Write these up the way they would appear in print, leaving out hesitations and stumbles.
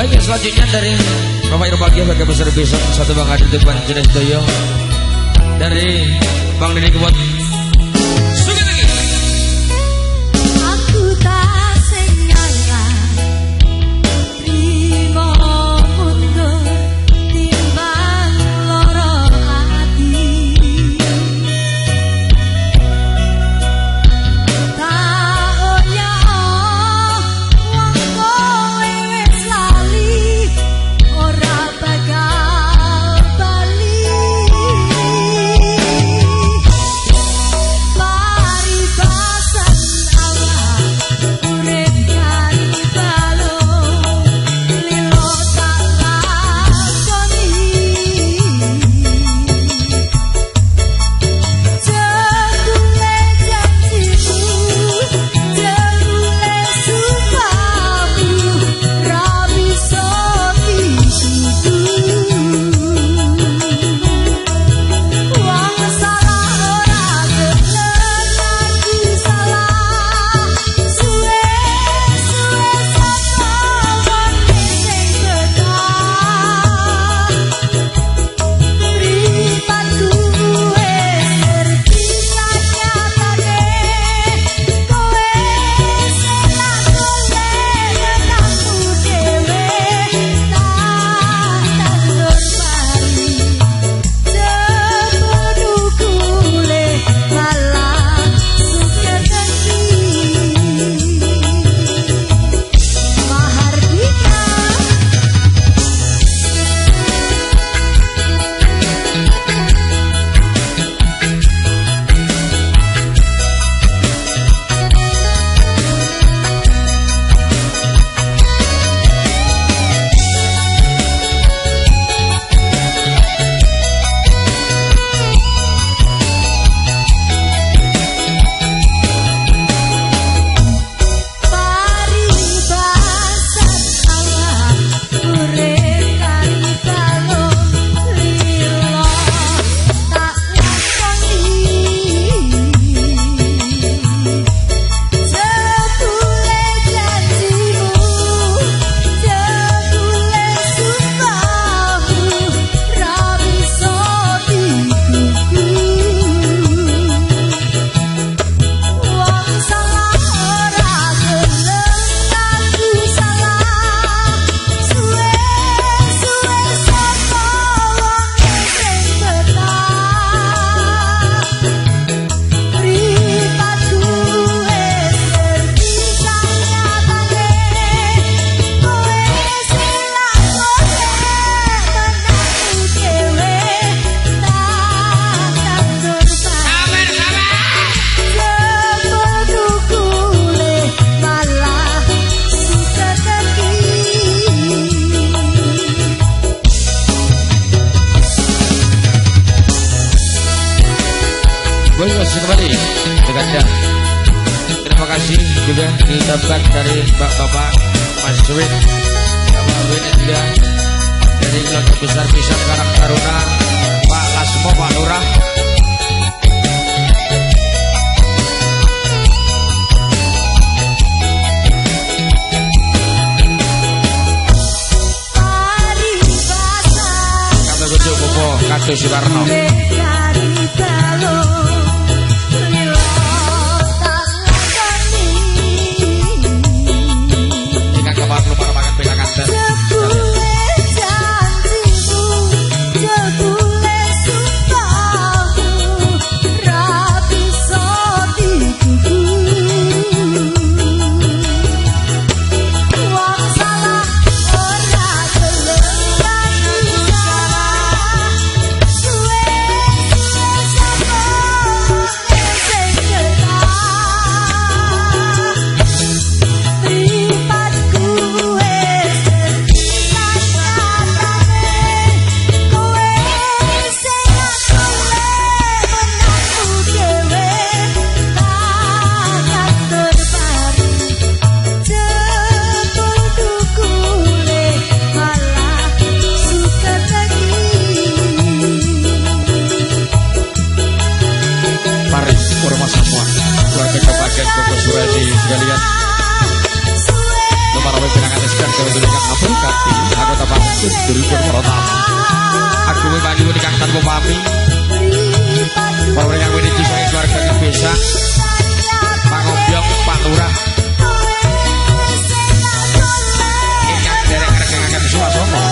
Baik, selanjutnya dari Bapak Irbagia sebagai besar besok satu Bang Adil Depan Jenis Doyo dari Bang Dini Kebot. Kembali dengan terima kasih juga diucapkan dari Bapak Mas Win, Bapak Win juga dari keluarga besar Pisang Karang Taruna, Pak Lasmo, Pak Lurah. Kata Gujuk Popo Katu Sibarno. Suwe Sami kalau mereka ini disangi keluarga Desa Pak Ngombyong Pak Lurah ingkang derek regengaken swasana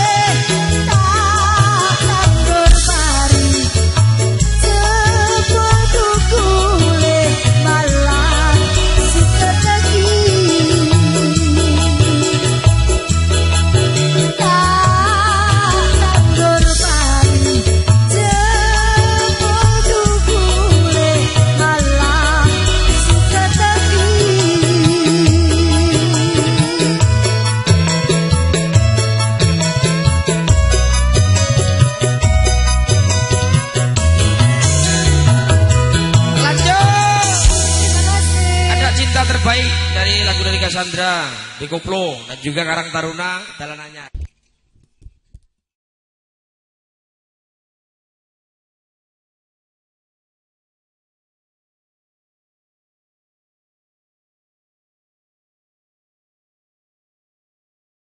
terbaik dari lagu dari Cassandra di Koplo dan juga Karang Taruna dalanannya.